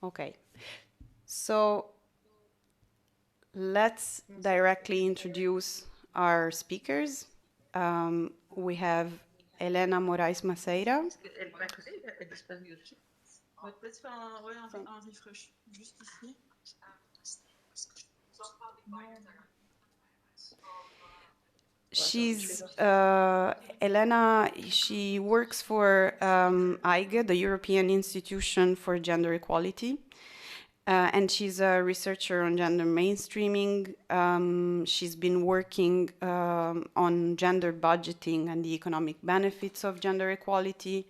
Okay, so let's directly introduce our speakers. We have Elena Morris Maceira. Est-ce qu'elle est à côté? Elle est disparue aussi. Ouais, peut-être faire un refresh juste ici. She's Elena. She works for EIGE, the European Institution for Gender Equality, and she's a researcher on gender mainstreaming. She's been working on gender budgeting and the economic benefits of gender equality.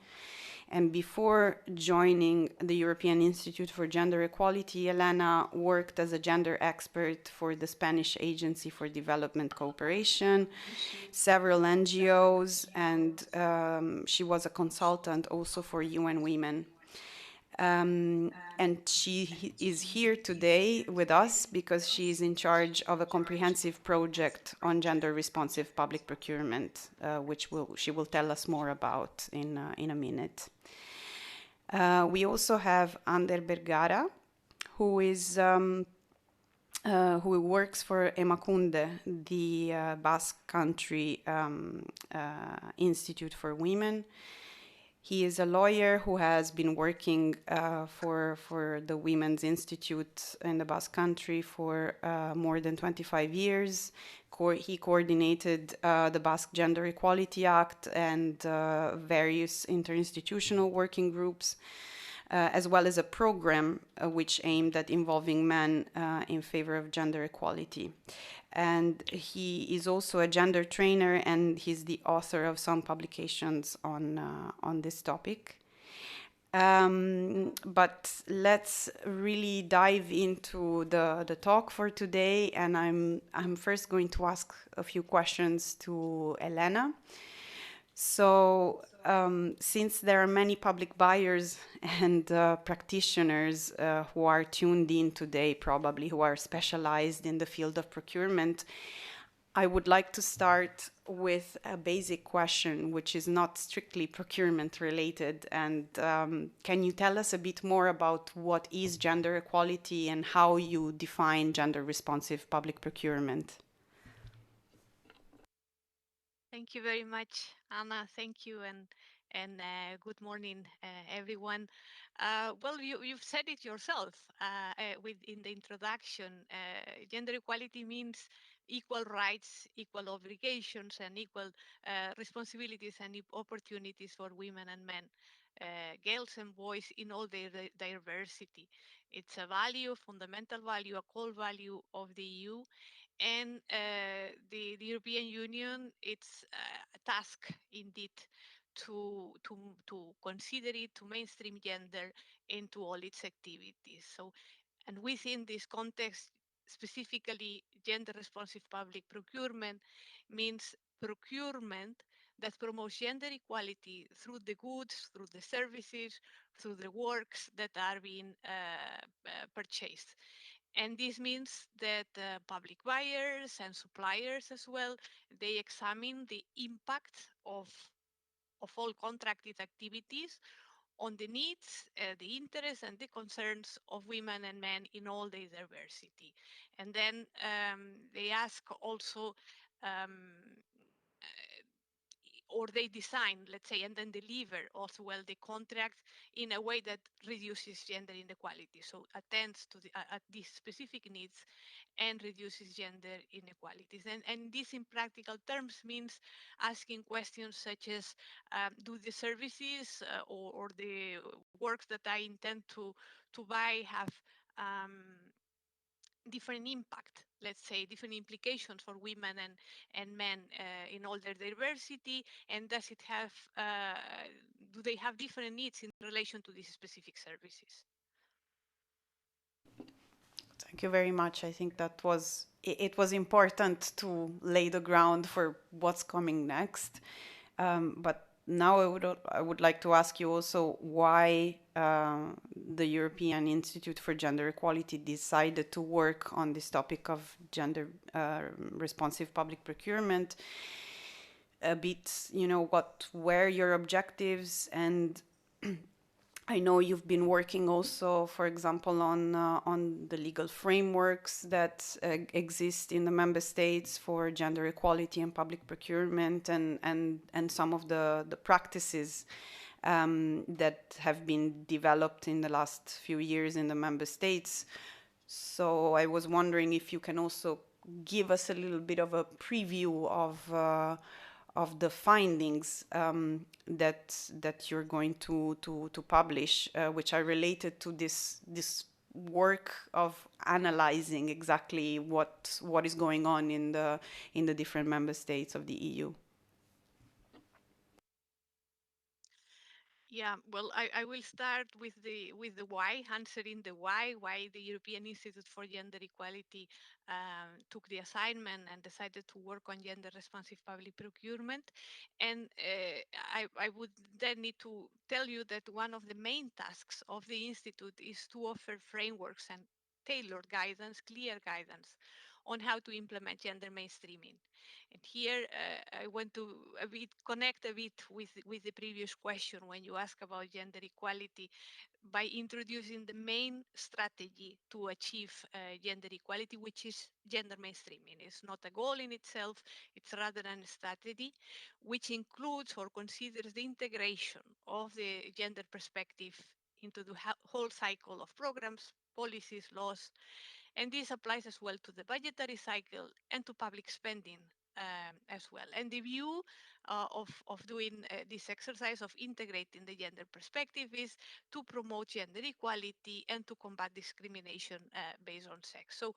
And before joining the European Institute for Gender Equality, Elena worked as a gender expert for the Spanish Agency for Development Cooperation, several NGOs, and she was a consultant also for UN Women. And she is here today with us because she is in charge of a comprehensive project on gender responsive public procurement, which she will tell us more about in a minute. We also have Ander Bergara, who works for Emakunde, the Basque Country Institute for Women. He is a lawyer who has been working for the Women's Institute in the Basque Country for more than 25 years. He coordinated the Basque Gender Equality Act and various interinstitutional working groups, as well as a program which aimed at involving men in favor of gender equality. And he is also a gender trainer, and he's the author of some publications on this topic. But let's really dive into the talk for today, and I'm first going to ask a few questions to Elena. So, since there are many public buyers and practitioners who are tuned in today, probably who are specialized in the field of procurement, I would like to start with a basic question, which is not strictly procurement related. And can you tell us a bit more about what is gender equality and how you define gender responsive public procurement? Thank you very much, Anna. Thank you, and good morning, everyone. Well, you've said it yourself in the introduction. Gender equality means equal rights, equal obligations, and equal responsibilities and opportunities for women and men, girls and boys in all their diversity. It's a value, fundamental value, a core value of the EU, and the European Union, it's a task indeed to consider it, to mainstream gender into all its activities. So, and within this context, specifically gender responsive public procurement means procurement that promotes gender equality through the goods, through the services, through the works that are being purchased. And this means that public buyers and suppliers as well, they examine the impact of all contracted activities on the needs, the interests, and the concerns of women and men in all their diversity. And then they ask also um, or they design, let's say, and then deliver also well the contract in a way that reduces gender inequality. So attends to at these specific needs and reduces gender inequalities. And this in practical terms means asking questions such as, do the services or the works that I intend to buy have different impact, let's say, different implications for women and men in all their diversity, and does it have, do they have different needs in relation to these specific services? Thank you very much. I think that it was important to lay the ground for what's coming next. But now I would like to ask you also why the European Institute for Gender Equality decided to work on this topic of gender responsive public procurement. A bit, what were your objectives, and I know you've been working also, for example, on the legal frameworks that exist in the member states for gender equality and public procurement, and some of the practices that have been developed in the last few years in the member states. So I was wondering if you can also give us a little bit of a preview of the findings that you're going to publish, which are related to this work of analyzing exactly what is going on in the different member states of the EU. Yeah, well, I will start with the why, answering the why the European Institute for Gender Equality took the assignment and decided to work on gender responsive public procurement. And I would then need to tell you that one of the main tasks of the Institute is to offer frameworks and tailored guidance, clear guidance on how to implement gender mainstreaming. And here I want to connect a bit with the previous question when you ask about gender equality by introducing the main strategy to achieve gender equality, which is gender mainstreaming. It's not a goal in itself, it's rather a strategy which includes or considers the integration of the gender perspective into the whole cycle of programs, policies, laws, and this applies as well to the budgetary cycle and to public spending as well. And the view of doing this exercise of integrating the gender perspective is to promote gender equality and to combat discrimination based on sex. So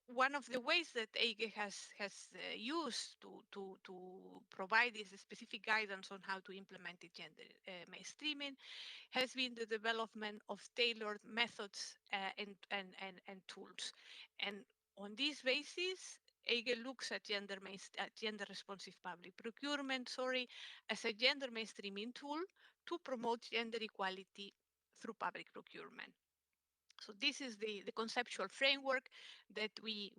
one of the ways that EIGE has used to provide this specific guidance on how to implement the gender mainstreaming has been the development of tailored methods and tools. And on this basis, EIGE looks at gender responsive public procurement, as a gender mainstreaming tool to promote gender equality through public procurement. So this is the conceptual framework that we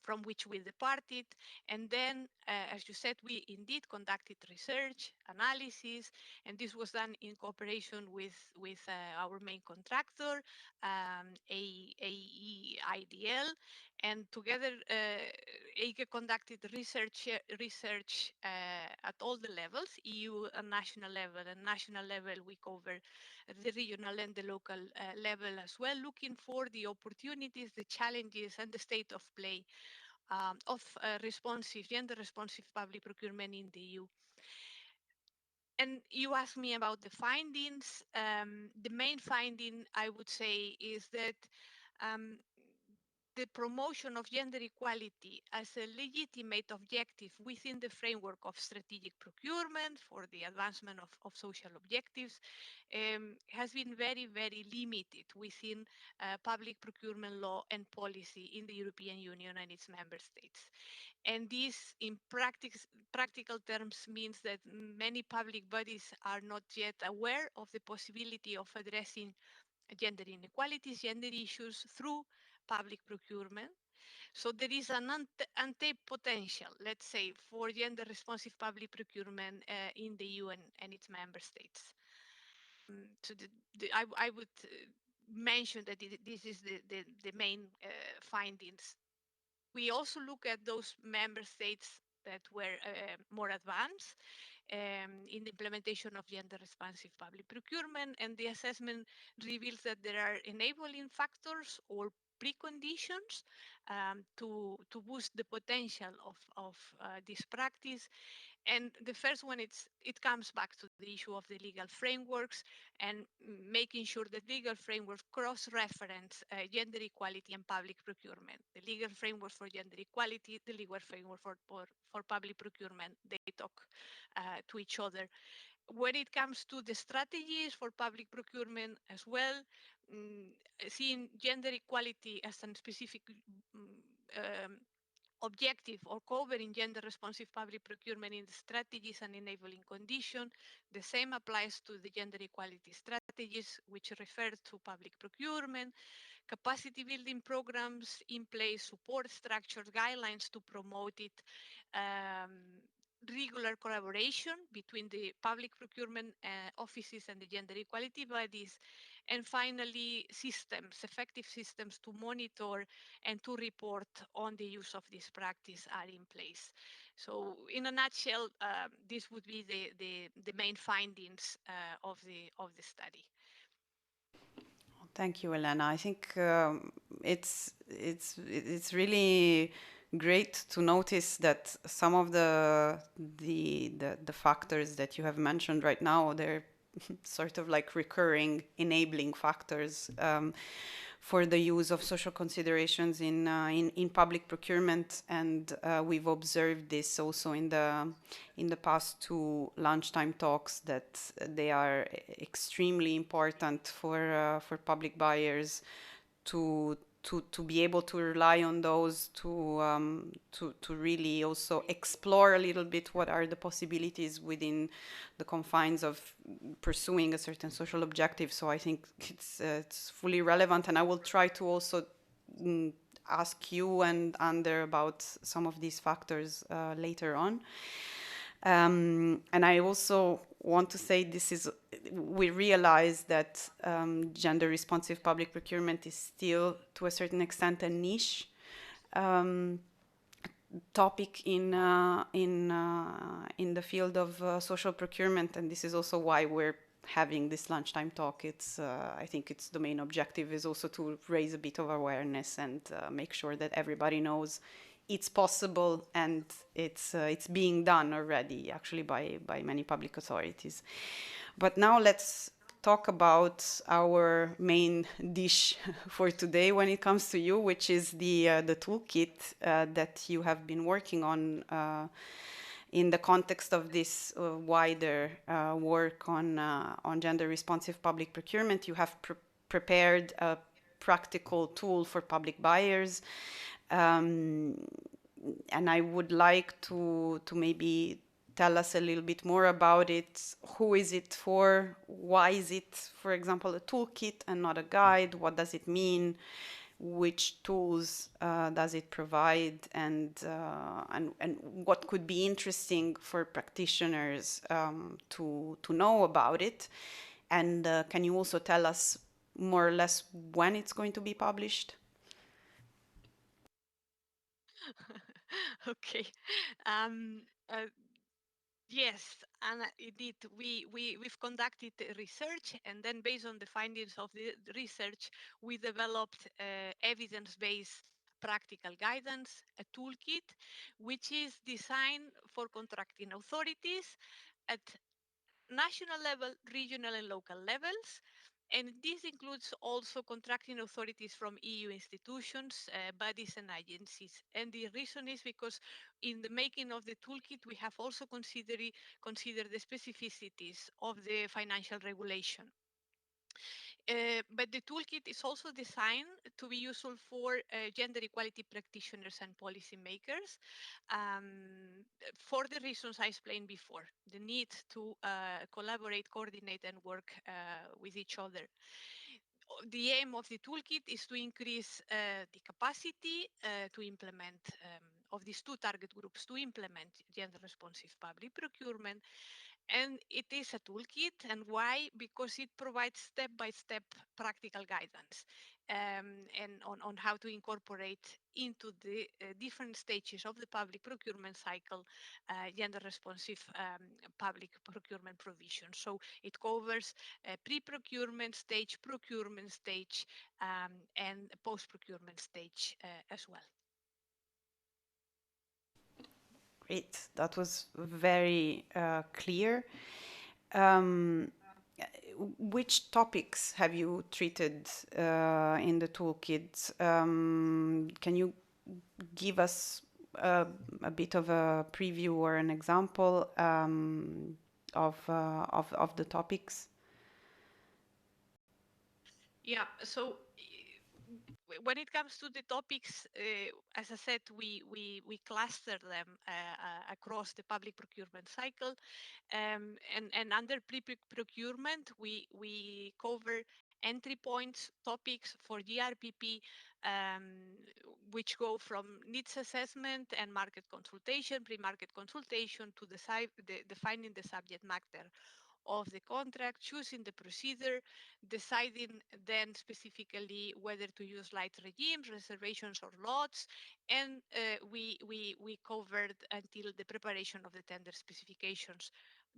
from which we departed, and then, as you said, we indeed conducted research, analysis, and this was done in cooperation with our main contractor, AEIDL, and together EIGE conducted research at all the levels, EU and national level. And national level, we cover the regional and the local level as well, looking for the opportunities, the challenges, and the state of play of gender responsive public procurement in the EU. And you asked me about the findings. The main finding, I would say, is that um, the promotion of gender equality as a legitimate objective within the framework of strategic procurement for the advancement of social objectives has been very, very limited within public procurement law and policy in the European Union and its member states. And this, in practical terms, means that many public bodies are not yet aware of the possibility of addressing gender inequalities, gender issues through public procurement. So there is an untapped potential, let's say, for gender responsive public procurement in the EU and its member states. So I would mention that this is the main findings. We also look at those member states that were more advanced in the implementation of gender responsive public procurement, and the assessment reveals that there are enabling factors or preconditions to boost the potential of this practice. And the first one, it comes back to the issue of the legal frameworks and making sure that legal frameworks cross-reference gender equality and public procurement. The legal frameworks for gender equality, the legal framework for public procurement, they talk to each other. When it comes to the strategies for public procurement as well, seeing gender equality as a specific objective or covering gender responsive public procurement in the strategies and enabling condition. The same applies to the gender equality strategies, which refer to public procurement, capacity building programs in place, support structures, guidelines to promote it, regular collaboration between the public procurement offices and the gender equality bodies, and finally, effective systems to monitor and to report on the use of this practice are in place. So in a nutshell, this would be the main findings of the study. Thank you, Elena. I think it's really great to notice that some of the factors that you have mentioned right now, they're sort of like recurring enabling factors for the use of social considerations in public procurement, and we've observed this also in the past two lunchtime talks, that they are extremely important for public buyers to be able to rely on those, to really also explore a little bit what are the possibilities within the confines of pursuing a certain social objective. So I think it's fully relevant, and I will try to also ask you and Ander about some of these factors later on. And I also want to say we realize that gender responsive public procurement is still, to a certain extent, a niche topic in the field of social procurement, and this is also why we're having this lunchtime talk. I think the main objective is also to raise a bit of awareness and make sure that everybody knows it's possible, and it's being done already, actually, by many public authorities. But now let's talk about our main dish for today when it comes to you, which is the toolkit that you have been working on in the context of this wider work on gender responsive public procurement. You have prepared a practical tool for public buyers. And I would like to maybe tell us a little bit more about it. Who is it for? Why is it, for example, a toolkit and not a guide? What does it mean? Which tools does it provide? And what could be interesting for practitioners to know about it? And can you also tell us more or less when it's going to be published? Okay. Um, uh, yes, and indeed, we've conducted research, and then based on the findings of the research, we developed evidence-based practical guidance, a toolkit, which is designed for contracting authorities at national level, regional and local levels. And this includes also contracting authorities from EU institutions, bodies and agencies. And the reason is because in the making of the toolkit, we have also considered the specificities of the financial regulation. But the toolkit is also designed to be useful for gender equality practitioners and policymakers for the reasons I explained before, the need to collaborate, coordinate, and work with each other. The aim of the toolkit is to increase the capacity to implement of these two target groups to implement gender responsive public procurement. And it is a toolkit. And why? Because it provides step-by-step practical guidance and on how to incorporate into the different stages of the public procurement cycle gender responsive public procurement provision. So it covers pre-procurement stage, procurement stage, and post-procurement stage as well. Great. That was very clear. Um, which topics have you treated in the toolkit? Can you give us a bit of a preview or an example of the topics? Yeah, so when it comes to the topics, as I said, we cluster them across the public procurement cycle, and under pre-procurement we cover entry points, topics for GRPP, which go from needs assessment and market consultation, pre-market consultation to defining the subject matter of the contract, choosing the procedure, deciding then specifically whether to use light regimes, reservations, or lots, and we covered until the preparation of the tender specifications.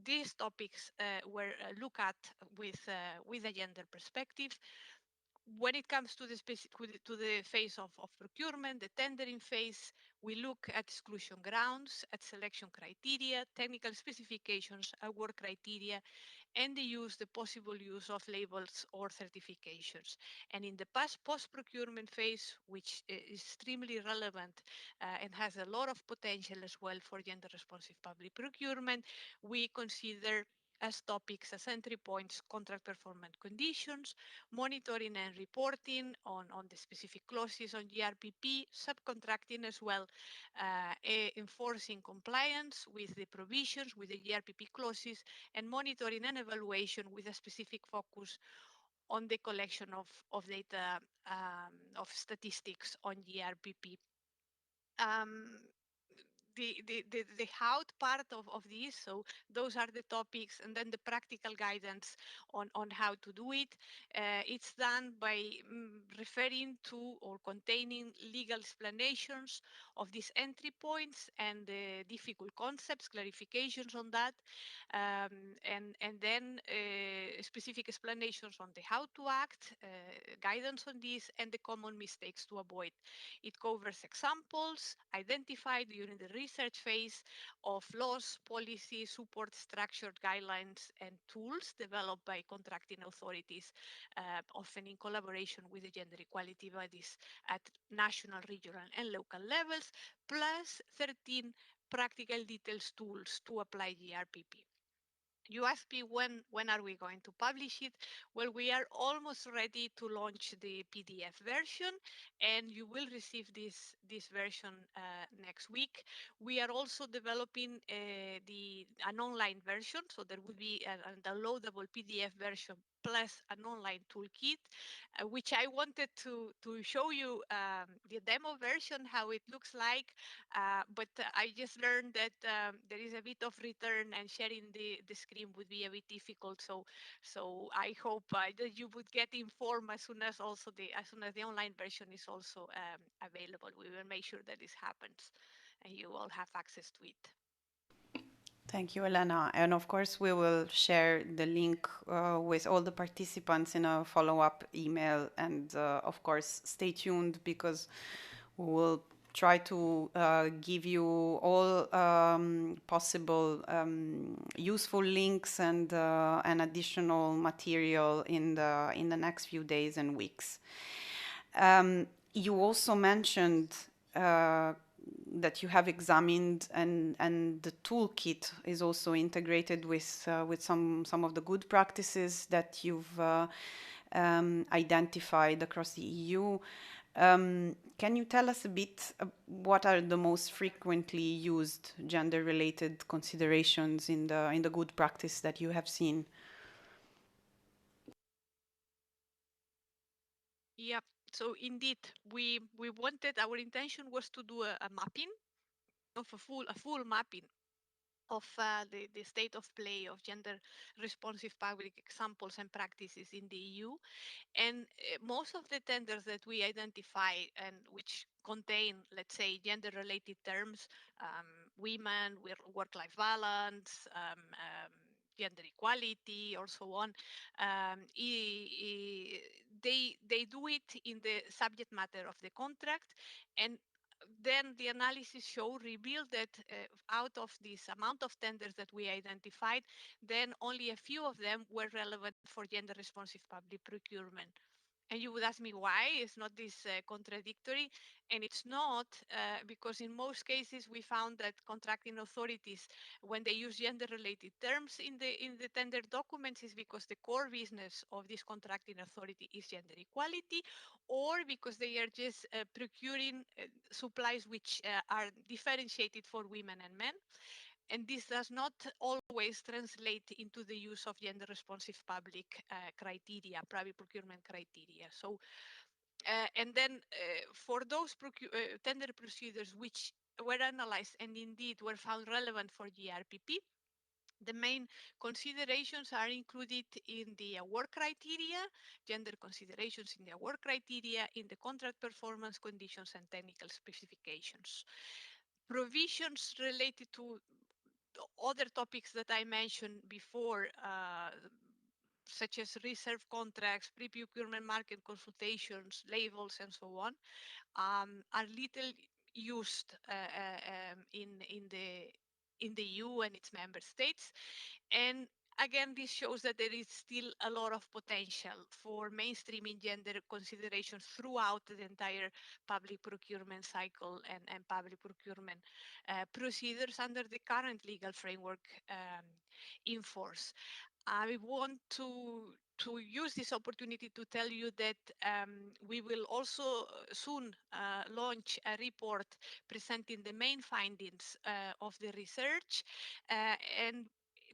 These topics were looked at with a gender perspective. When it comes to the phase of procurement, the tendering phase, we look at exclusion grounds, at selection criteria, technical specifications, award criteria, and the possible use of labels or certifications. And in the post-procurement phase, which is extremely relevant and has a lot of potential as well for gender responsive public procurement, we consider as topics, as entry points, contract performance conditions, monitoring and reporting on the specific clauses on GRPP, subcontracting as well, enforcing compliance with the provisions, with the GRPP clauses, and monitoring and evaluation with a specific focus on the collection of data, of statistics on GRPP. The how part of this, so those are the topics, and then the practical guidance on how to do it. It's done by referring to or containing legal explanations of these entry points and the difficult concepts, clarifications on that, and then specific explanations on the how to act, guidance on this, and the common mistakes to avoid. It covers examples identified during the research phase of laws, policy, support structured guidelines, and tools developed by contracting authorities, often in collaboration with the gender equality bodies at national, regional, and local levels, plus 13 practical details tools to apply GRPP. You asked me when are we going to publish it? Well, we are almost ready to launch the PDF version, and you will receive this version next week. We are also developing an online version, so there will be a downloadable PDF version plus an online toolkit, which I wanted to show you the demo version, how it looks like, but I just learned that there is a bit of return, and sharing the screen would be a bit difficult. So I hope that you would get informed as soon as the online version is also available. We will make sure that this happens, and you all have access to it. Thank you, Elena. And of course, we will share the link with all the participants in a follow-up email. And of course, stay tuned, because we will try to give you all possible useful links and additional material in the next few days and weeks. You also mentioned that you have examined, and the toolkit is also integrated with some of the good practices that you've identified across the EU. Can you tell us a bit what are the most frequently used gender-related considerations in the good practice that you have seen? Yeah. So indeed, we wanted, our intention was to do a mapping of a full mapping of the state of play of gender responsive public examples and practices in the EU. And most of the tenders that we identify, and which contain, let's say, gender related terms, women, work-life balance, gender equality, or so on, they do it in the subject matter of the contract. And then the analysis revealed that out of this amount of tenders that we identified, then only a few of them were relevant for gender responsive public procurement. And you would ask me why it's not this contradictory, and it's not, because in most cases we found that contracting authorities, when they use gender-related terms in the tender documents, is because the core business of this contracting authority is gender equality, or because they are just procuring supplies which are differentiated for women and men. And this does not always translate into the use of gender responsive public criteria, private procurement criteria. So, and then for those tender procedures which were analyzed and indeed were found relevant for GRPP, the main considerations are included in the award criteria, gender considerations in the award criteria, in the contract performance conditions and technical specifications. Provisions related to other topics that I mentioned before, such as reserve contracts, pre-procurement market consultations, labels, and so on, are little used in the EU and its member states. And again, this shows that there is still a lot of potential for mainstreaming gender considerations throughout the entire public procurement cycle and public procurement procedures under the current legal framework in force. I want to use this opportunity to tell you that we will also soon launch a report presenting the main findings of the research, and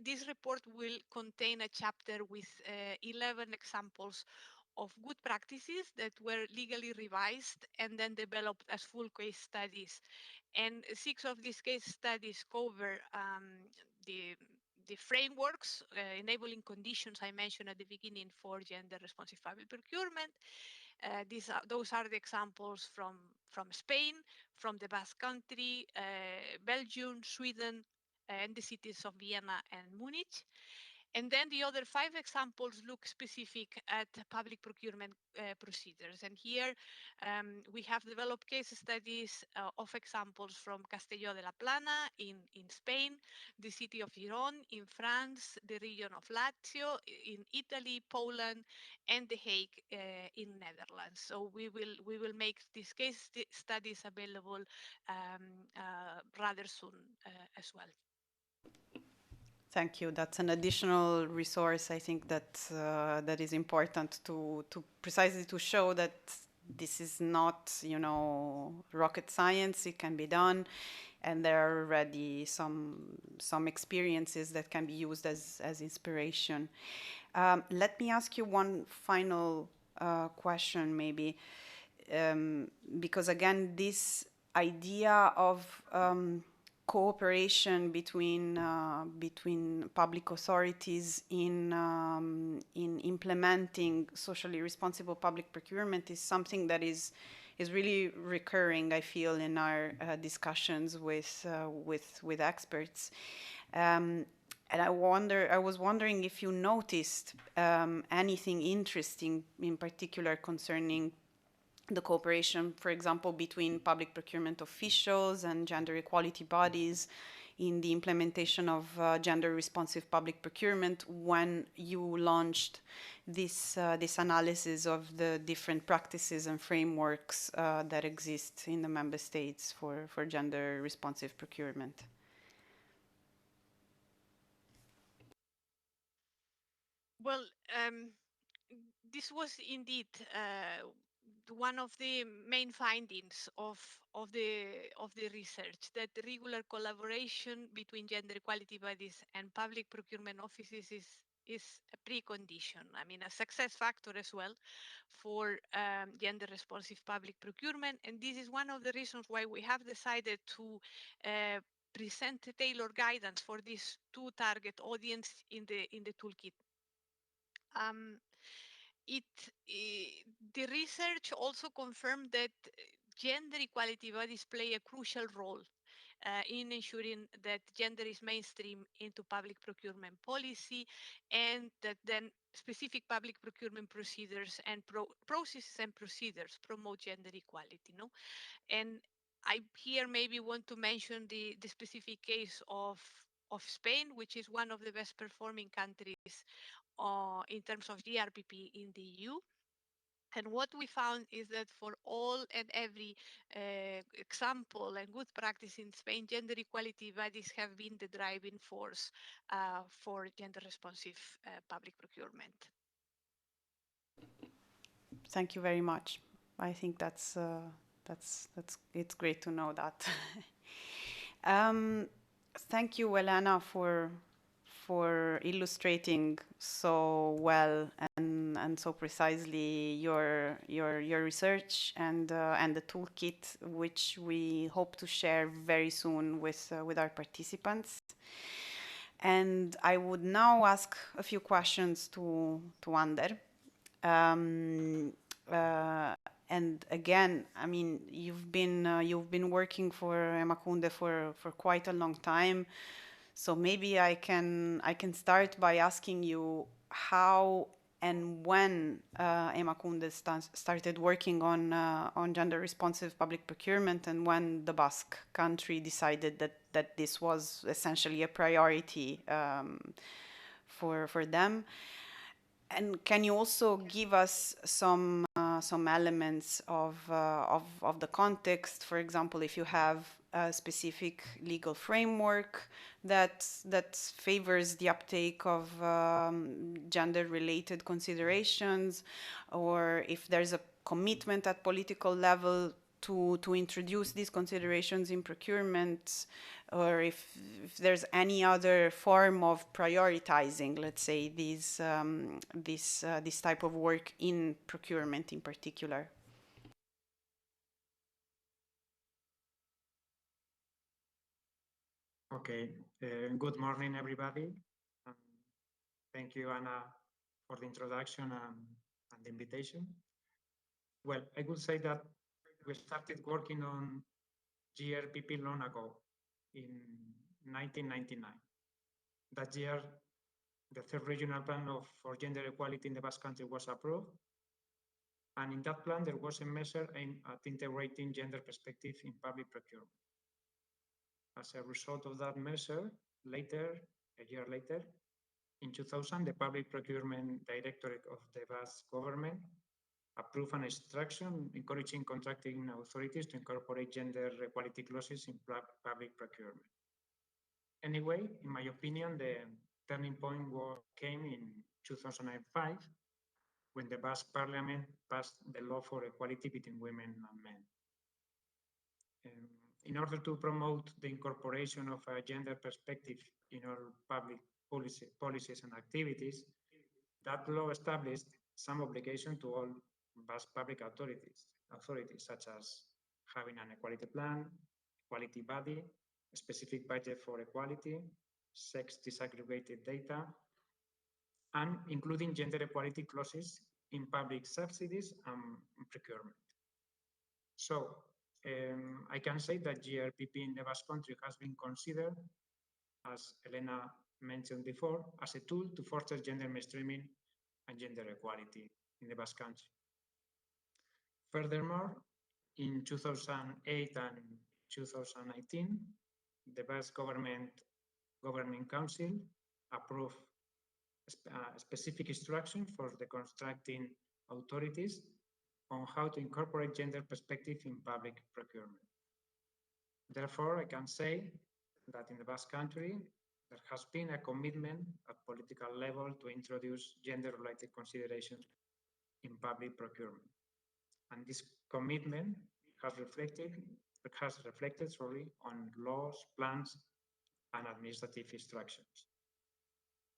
this report will contain a chapter with 11 examples of good practices that were legally revised and then developed as full case studies. And 6 of these case studies cover the the frameworks, enabling conditions I mentioned at the beginning for gender responsive public procurement. Those are the examples from Spain, from the Basque Country, Belgium, Sweden, and the cities of Vienna and Munich. And then the other 5 examples look specific at public procurement procedures. And here we have developed case studies of examples from Castelló de la Plana in Spain, the city of Giron in France, the region of Lazio in Italy, Poland, and The Hague in Netherlands. So we will make these case studies available rather soon as well. Thank you. That's an additional resource. I think that that is important to precisely to show that this is not, you know, rocket science. It can be done, and there are already some experiences that can be used as inspiration. Let me ask you one final question, maybe, because again, this idea of cooperation between public authorities in implementing socially responsible public procurement is something that is really recurring, I feel, in our discussions with experts. And I was wondering if you noticed anything interesting in particular concerning the cooperation, for example, between public procurement officials and gender equality bodies in the implementation of gender responsive public procurement when you launched this analysis of the different practices and frameworks that exist in the member states for gender responsive procurement. Well, this was indeed one of the main findings of the research, that regular collaboration between gender equality bodies and public procurement offices is a precondition. I mean, a success factor as well for gender responsive public procurement, and this is one of the reasons why we have decided to present tailored guidance for these two target audience in the toolkit. It the research also confirmed that gender equality bodies play a crucial role in ensuring that gender is mainstream into public procurement policy, and that then specific public procurement procedures and processes and procedures promote gender equality. No, and I here maybe want to mention the specific case of Spain, which is one of the best performing countries in terms of GRPP in the EU. And what we found is that for all and every example and good practice in Spain, gender equality bodies have been the driving force for gender responsive public procurement. Thank you very much. I think that's it's great to know that. Thank you, Elena, for illustrating so well and so precisely your research and the toolkit, which we hope to share very soon with our participants. And I would now ask a few questions to Ander. Um, uh, and again, I mean, you've been working for Emakunde for quite a long time. So maybe I can start by asking you how and when Emakunde started working on gender responsive public procurement, and when the Basque country decided that this was essentially a priority for them. And can you also give us some elements of the context? For example, if you have a specific legal framework that favors the uptake of gender-related considerations, or if there's a commitment at political level to introduce these considerations in procurement, or if there's any other form of prioritizing, let's say, this type of work in procurement in particular. Okay, good morning, everybody. Thank you, Anna, for the introduction and the invitation. Well, I would say that we started working on GRPP long ago, in 1999. That year, the third regional plan for gender equality in the Basque Country was approved. And in that plan, there was a measure aimed at integrating gender perspective in public procurement. As a result of that measure, a year later, in 2000, the Public Procurement Directorate of the Basque government approved an instruction encouraging contracting authorities to incorporate gender equality clauses in public procurement. Anyway, in my opinion, the turning point came in 2005, when the Basque Parliament passed the law for equality between women and men. In order to promote the incorporation of a gender perspective in all public policies and activities, that law established some obligation to all Basque public authorities such as having an equality plan, equality body, a specific budget for equality, sex disaggregated data, and including gender equality clauses in public subsidies and procurement. So I can say that GRPP in the Basque Country has been considered, as Elena mentioned before, as a tool to foster gender mainstreaming and gender equality in the Basque Country. Furthermore, in 2008 and 2019, the Basque Government Governing Council approved specific instructions for the constructing authorities on how to incorporate gender perspective in public procurement. Therefore, I can say that in the Basque Country, there has been a commitment at political level to introduce gender-related considerations in public procurement. And this commitment has reflected on laws, plans, and administrative instructions.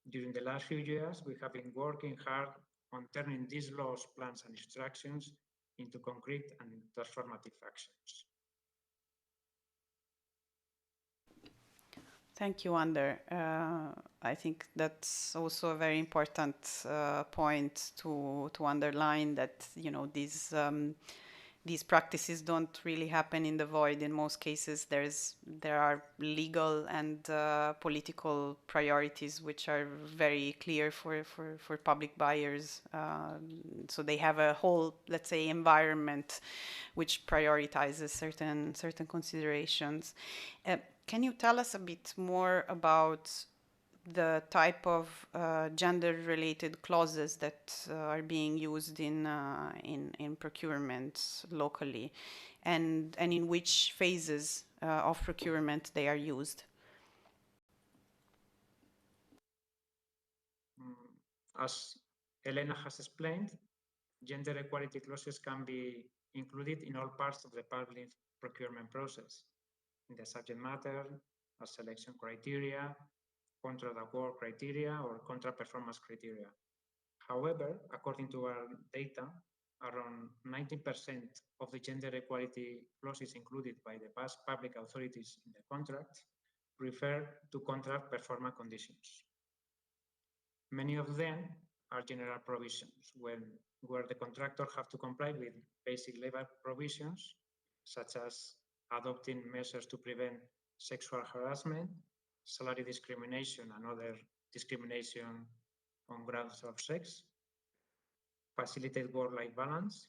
During the last few years, we have been working hard on turning these laws, plans, and instructions into concrete and transformative actions. Thank you, Ander. I think that's also a very important point to underline, that these practices don't really happen in the void. In most cases, there are legal and political priorities which are very clear for public buyers. So they have a whole, let's say, environment which prioritizes certain considerations. Can you tell us a bit more about the type of gender-related clauses that are being used in procurement locally, and in which phases of procurement they are used? As Elena has explained, gender equality clauses can be included in all parts of the public procurement process, in the subject matter, as selection criteria, contract award criteria, or contract performance criteria. However, according to our data, around 90% of the gender equality clauses included by the past public authorities in the contract refer to contract performance conditions. Many of them are general provisions where the contractor have to comply with basic labor provisions, such as adopting measures to prevent sexual harassment, salary discrimination, and other discrimination on grounds of sex, facilitate work-life balance,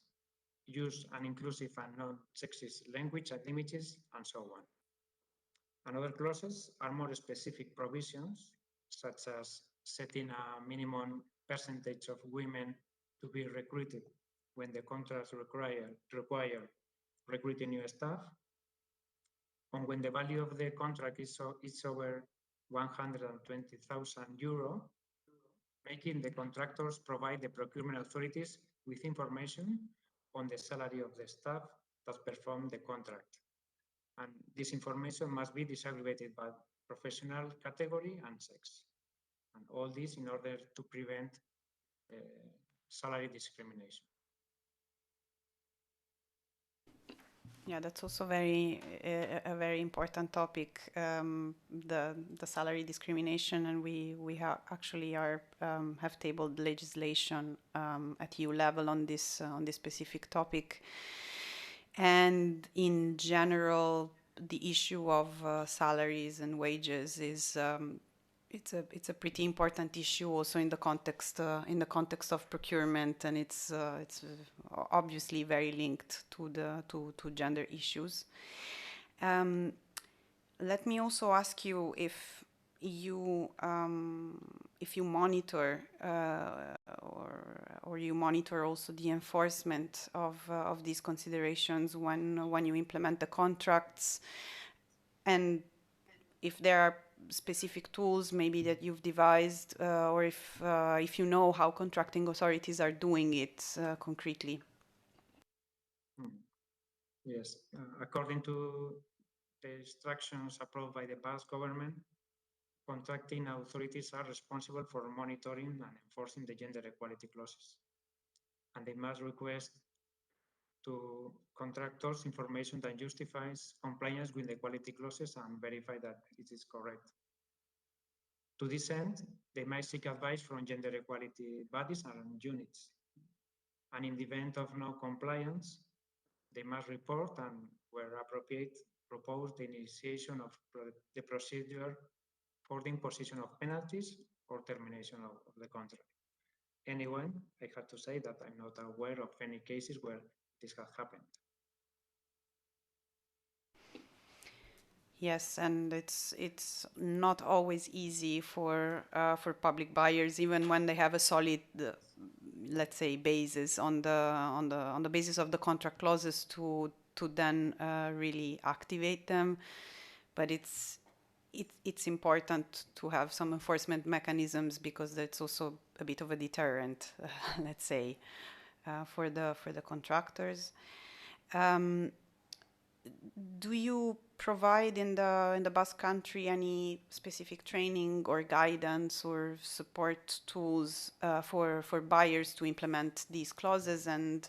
use an inclusive and non-sexist language and images, and so on. And other clauses are more specific provisions, such as setting a minimum percentage of women to be recruited when the contracts require recruiting new staff, and when the value of the contract is over 120,000 euro, making the contractors provide the procurement authorities with information on the salary of the staff that perform the contract. And this information must be disaggregated by professional category and sex. And all this in order to prevent salary discrimination. Yeah, that's also a very important topic, the salary discrimination, and we actually have tabled legislation at EU level on this specific topic. And in general, the issue of salaries and wages is it's a pretty important issue also in the context of procurement, and it's obviously very linked to gender issues. Let me also ask you if you monitor or you monitor also the enforcement of these considerations when you implement the contracts, and if there are specific tools maybe that you've devised, or if you know how contracting authorities are doing it concretely. Yes, according to the instructions approved by the past government, contracting authorities are responsible for monitoring and enforcing the gender equality clauses. And they must request to contractors information that justifies compliance with the equality clauses and verify that it is correct. To this end, they might seek advice from gender equality bodies and units. And in the event of no compliance, they must report and, where appropriate, propose the initiation of the procedure for the imposition of penalties or termination of the contract. Anyway, I have to say that I'm not aware of any cases where this has happened. Yes, and it's not always easy for public buyers, even when they have a solid, let's say, basis on the basis of the contract clauses to then really activate them. But it's important to have some enforcement mechanisms, because that's also a bit of a deterrent, let's say, for the contractors. Do you provide in the Basque Country any specific training or guidance or support tools for buyers to implement these clauses? And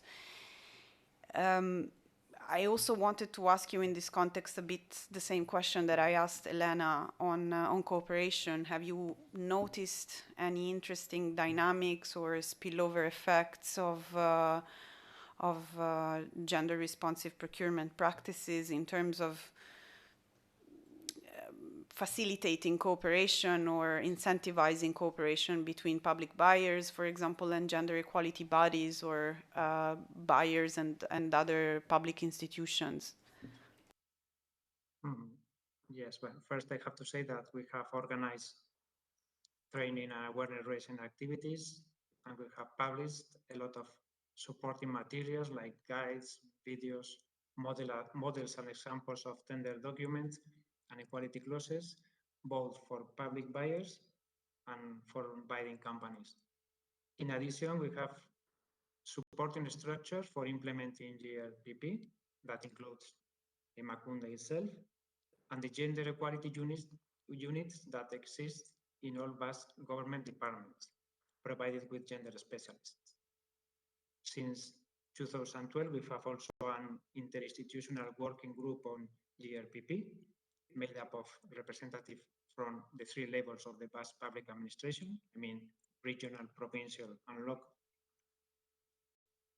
I also wanted to ask you in this context a bit the same question that I asked Elena on cooperation. Have you noticed any interesting dynamics or spillover effects of gender responsive procurement practices in terms of facilitating cooperation or incentivizing cooperation between public buyers, for example, and gender equality bodies, or buyers and other public institutions? Yes, well, first I have to say that we have organized training and awareness raising activities, and we have published a lot of supporting materials like guides, videos, models and examples of tender documents and equality clauses, both for public buyers and for buying companies. In addition, we have supporting structures for implementing GRPP that includes Emakunde itself, and the gender equality units that exist in all vast government departments, provided with gender specialists. Since 2012, we have also an interinstitutional working group on GRPP, made up of representatives from the three levels of the vast public administration, I mean, regional, provincial, and local.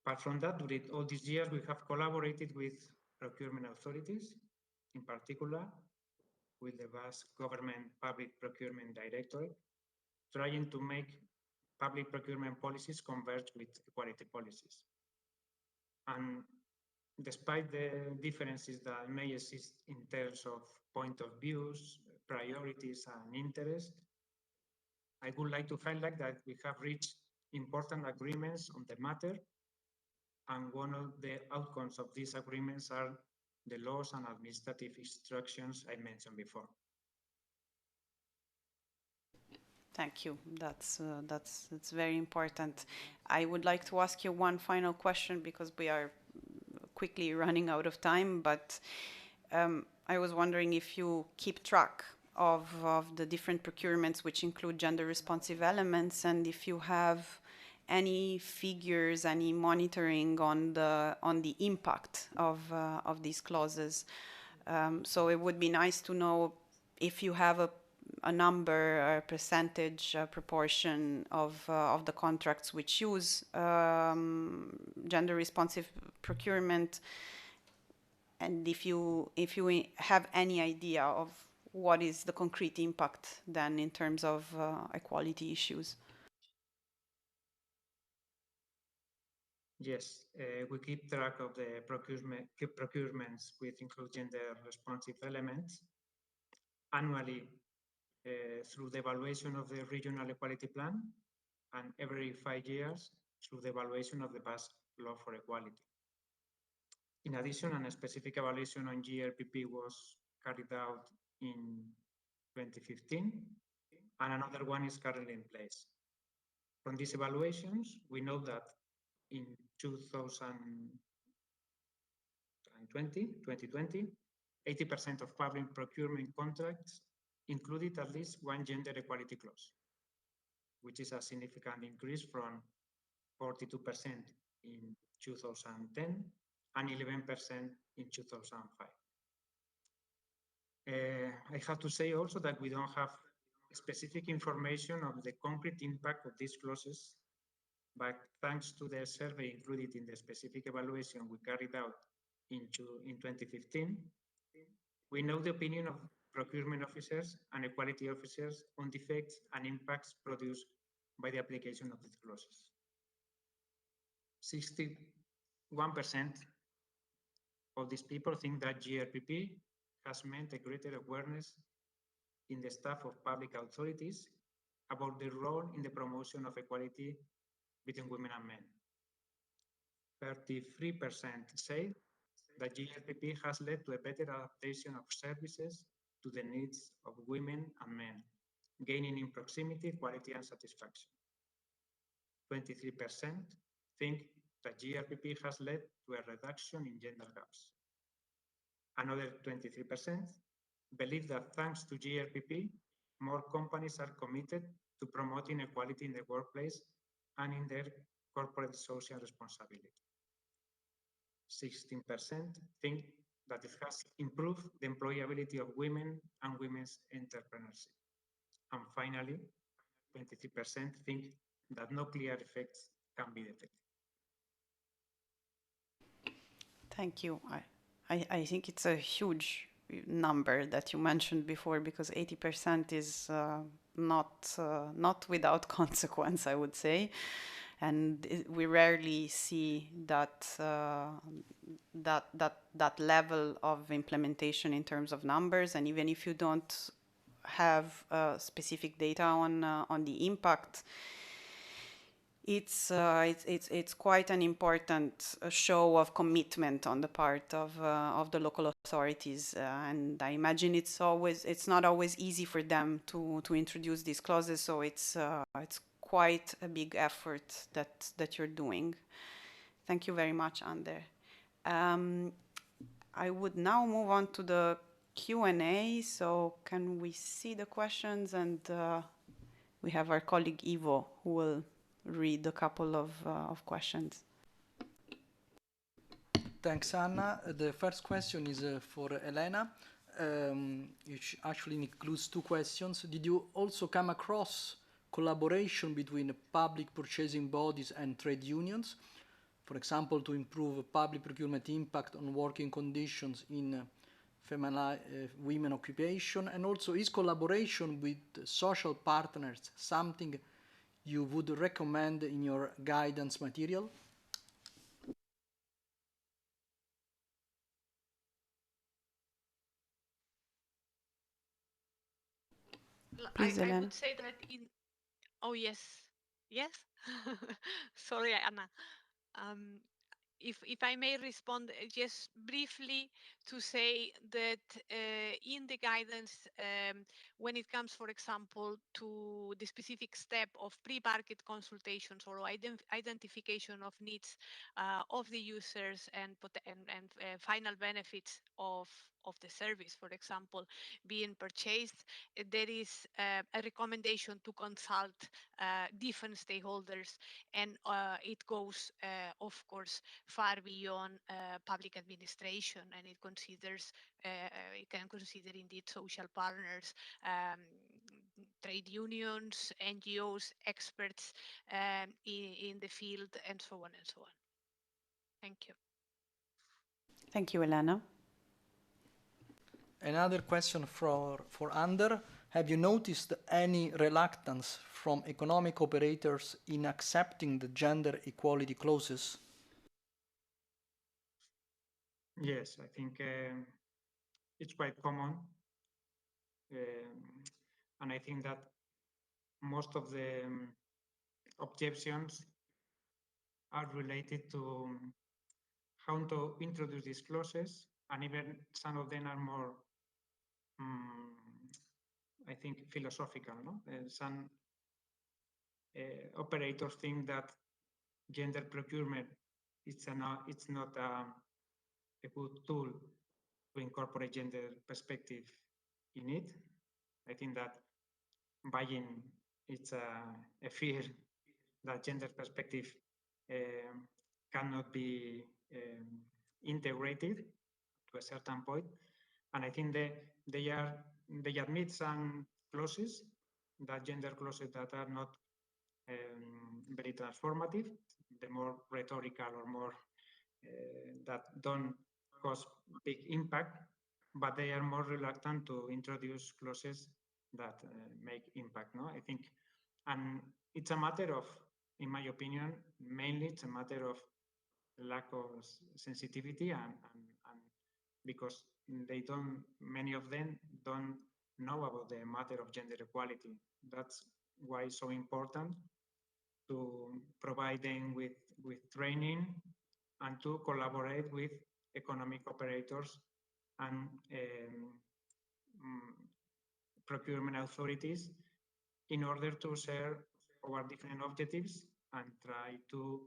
Apart from that, during all these years, we have collaborated with procurement authorities, in particular with the vast government public procurement directorate, trying to make public procurement policies converge with equality policies. And despite the differences that may exist in terms of point of views, priorities, and interest, I would like to highlight that we have reached important agreements on the matter, and one of the outcomes of these agreements are the laws and administrative instructions I mentioned before. Thank you. That's very important. I would like to ask you one final question because we are quickly running out of time. But I was wondering if you keep track of the different procurements which include gender responsive elements, and if you have any figures, any monitoring on the impact of these clauses. So it would be nice to know if you have a number, a percentage, a proportion of the contracts which use gender responsive procurement, and if you have any idea of what is the concrete impact then in terms of equality issues. Yes, we keep track of the procurements with include gender responsive elements annually through the evaluation of the regional equality plan, and every 5 years through the evaluation of the Basque Law for Equality. In addition, a specific evaluation on GRPP was carried out in 2015, and another one is currently in place. From these evaluations, we know that in 2020, 80% of public procurement contracts included at least one gender equality clause, which is a significant increase from 42% in 2010 and 11% in 2005. I have to say also that we don't have specific information of the concrete impact of these clauses, but thanks to the survey included in the specific evaluation we carried out in 2015, we know the opinion of procurement officers and equality officers on the effects and impacts produced by the application of these clauses. 61% of these people think that GRPP has meant a greater awareness in the staff of public authorities about the role in the promotion of equality between women and men. 33% say that GRPP has led to a better adaptation of services to the needs of women and men, gaining in proximity, quality, and satisfaction. 23% think that GRPP has led to a reduction in gender gaps. Another 23% believe that thanks to GRPP, more companies are committed to promoting equality in the workplace and in their corporate social responsibility. 16% think that it has improved the employability of women and women's entrepreneurship. And finally, 23% think that no clear effects can be detected. Thank you. I think it's a huge number that you mentioned before, because 80% is not without consequence, I would say, and we rarely see that level of implementation in terms of numbers. And even if you don't have specific data on the impact, it's quite an important show of commitment on the part of the local authorities, and I imagine it's not always easy for them to introduce these clauses. So it's quite a big effort that you're doing. Thank you very much, Ander. I would now move on to the Q&A, so can we see the questions? And we have our colleague Ivo who will read a couple of questions. Thanks, Anna. The first question is for Elena, which actually includes two questions. Did you also come across collaboration between public purchasing bodies and trade unions, for example, to improve public procurement impact on working conditions in women occupation? And also, is collaboration with social partners something you would recommend in your guidance material? Please, I Elena. would say that oh, yes. Yes? Sorry, Anna. Um, if I may respond just briefly to say that in the guidance, when it comes, for example, to the specific step of pre-market consultations or identification of needs of the users and final benefits of the service, for example, being purchased, there is a recommendation to consult different stakeholders, and it goes, of course, far beyond public administration, and it can consider indeed social partners, trade unions, NGOs, experts in the field, and so on and so on. Thank you. Thank you, Elena. Another question for Ander. Have you noticed any reluctance from economic operators in accepting the gender equality clauses? Yes, I think it's quite common. And I think that most of the objections are related to how to introduce these clauses, and even some of them are more, I think, philosophical. No? Some operators think that gender procurement it's not a good tool to incorporate gender perspective in it. I think that buying it's a fear that gender perspective cannot be integrated to a certain point, and I think they admit some clauses, that gender clauses that are not very transformative, the more rhetorical or more that don't cause big impact, but they are more reluctant to introduce clauses that make impact. No, I think, and it's a matter of, in my opinion, mainly it's a matter of lack of sensitivity and because many of them don't know about the matter of gender equality. That's why it's so important to provide them with training and to collaborate with economic operators and procurement authorities in order to share our different objectives and try to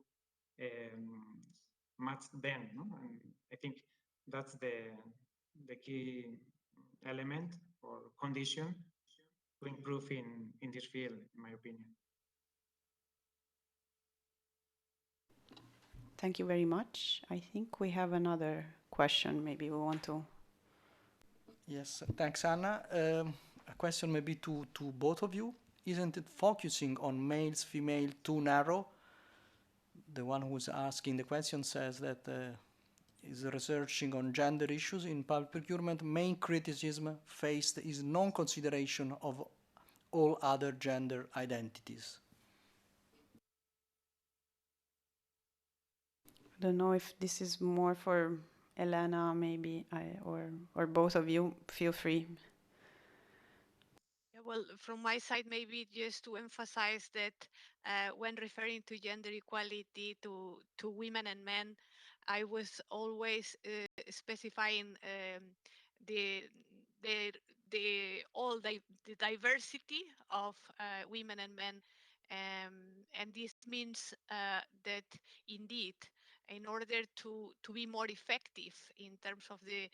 match them. No? And I think that's the key element or condition to improve in this field, in my opinion. Thank you very much. I think we have another question. Maybe we want to. Yes, thanks, Anna. A question maybe to both of you. Isn't it focusing on males, female too narrow? The one who's asking the question says that is researching on gender issues in public procurement. Main criticism faced is non-consideration of all other gender identities. I don't know if this is more for Elena, maybe, or both of you. Feel free. Yeah, well, from my side, maybe just to emphasize that when referring to gender equality to women and men, I was always specifying the diversity of women and men, and this means that indeed in order to be more effective in terms of the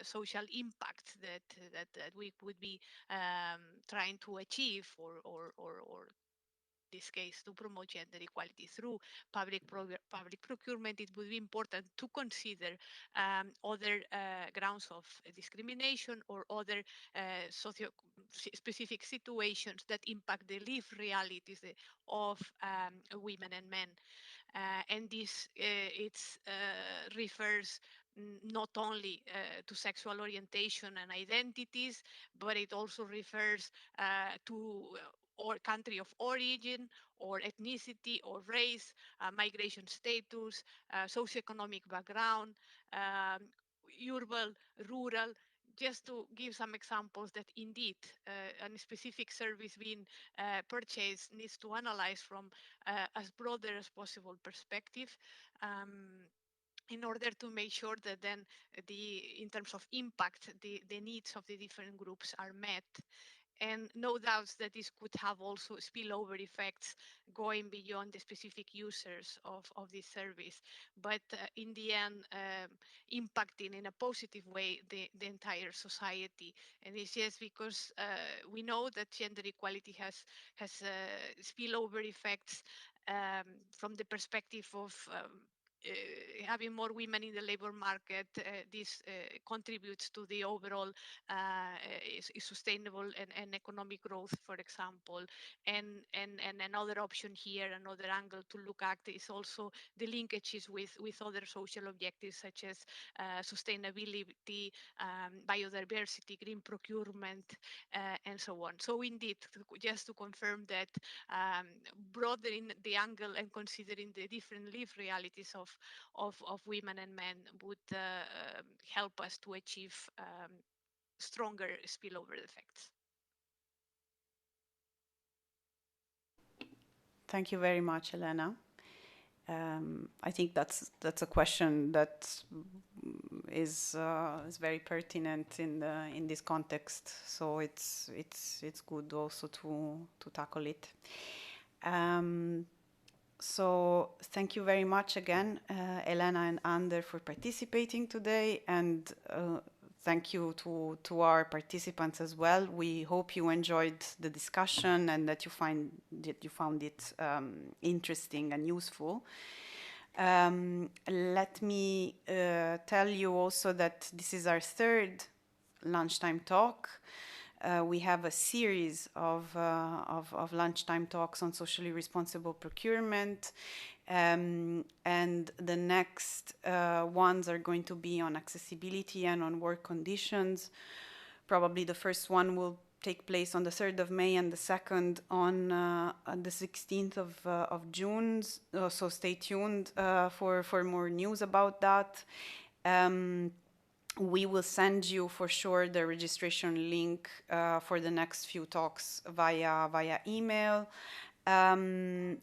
social impact that we would be trying to achieve, or this case to promote gender equality through public procurement, it would be important to consider other grounds of discrimination or other socio-specific situations that impact the lived realities of women and men. And this refers not only to sexual orientation and identities, but it also refers to or country of origin, or ethnicity, or race, migration status, socioeconomic background, urban, rural, just to give some examples that indeed a specific service being purchased needs to analyze from as broader as possible perspective, in order to make sure that then in terms of impact, the needs of the different groups are met. And no doubts that this could have also spillover effects going beyond the specific users of this service, but in the end, impacting in a positive way the entire society. And it's just because we know that gender equality has spillover effects from the perspective of having more women in the labor market. This contributes to the overall sustainable and economic growth, for example. And another option here, another angle to look at, is also the linkages with other social objectives such as sustainability, biodiversity, green procurement, and so on. So indeed, just to confirm that, broadening the angle and considering the different lived realities of women and men would help us to achieve stronger spillover effects. Thank you very much, Elena. I think that's a question that is very pertinent in this context. So it's good also to tackle it. So thank you very much again, Elena and Ander, for participating today, and thank you to our participants as well. We hope you enjoyed the discussion and that you found it interesting and useful. Let me tell you also that this is our third lunchtime talk. We have a series of lunchtime talks on socially responsible procurement, and the next ones are going to be on accessibility and on work conditions. Probably the first one will take place on the 3rd of May and the second on the 16th of June. So stay tuned for more news about that. We will send you for sure the registration link for the next few talks via email. And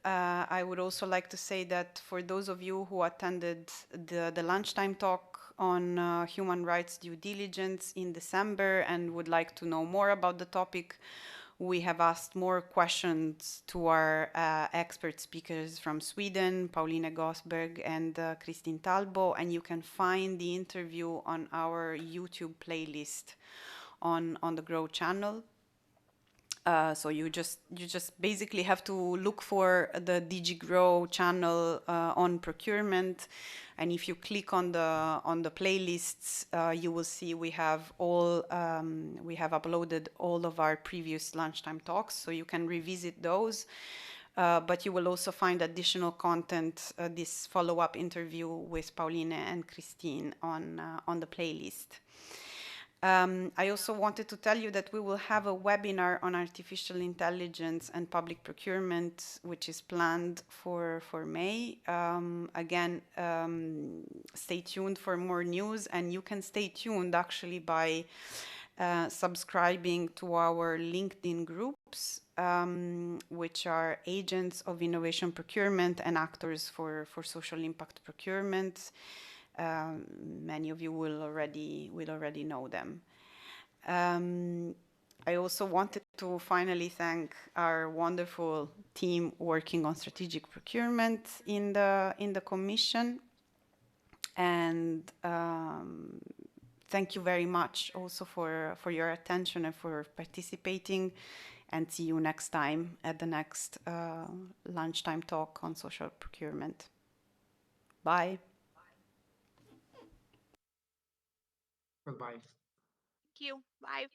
I would also like to say that for those of you who attended the lunchtime talk on human rights due diligence in December and would like to know more about the topic, we have asked more questions to our expert speakers from Sweden, Pauline Gosberg and Kristin Talbo, and you can find the interview on our YouTube playlist on the Grow channel. So you just basically have to look for the DG Grow channel on procurement, and if you click on the playlists, you will see we have uploaded all of our previous lunchtime talks, so you can revisit those. But you will also find additional content, this follow-up interview with Pauline and Christine on the playlist. I also wanted to tell you that we will have a webinar on artificial intelligence and public procurement, which is planned for May. Again, stay tuned for more news, and you can stay tuned actually by subscribing to our LinkedIn groups, which are Agents of Innovation Procurement and Actors for Social Impact Procurement. Many of you will already know them. I also wanted to finally thank our wonderful team working on strategic procurement in the Commission, and thank you very much also for your attention and for participating, and see you next time at the next lunchtime talk on social procurement. Bye. Goodbye. Thank you. Bye.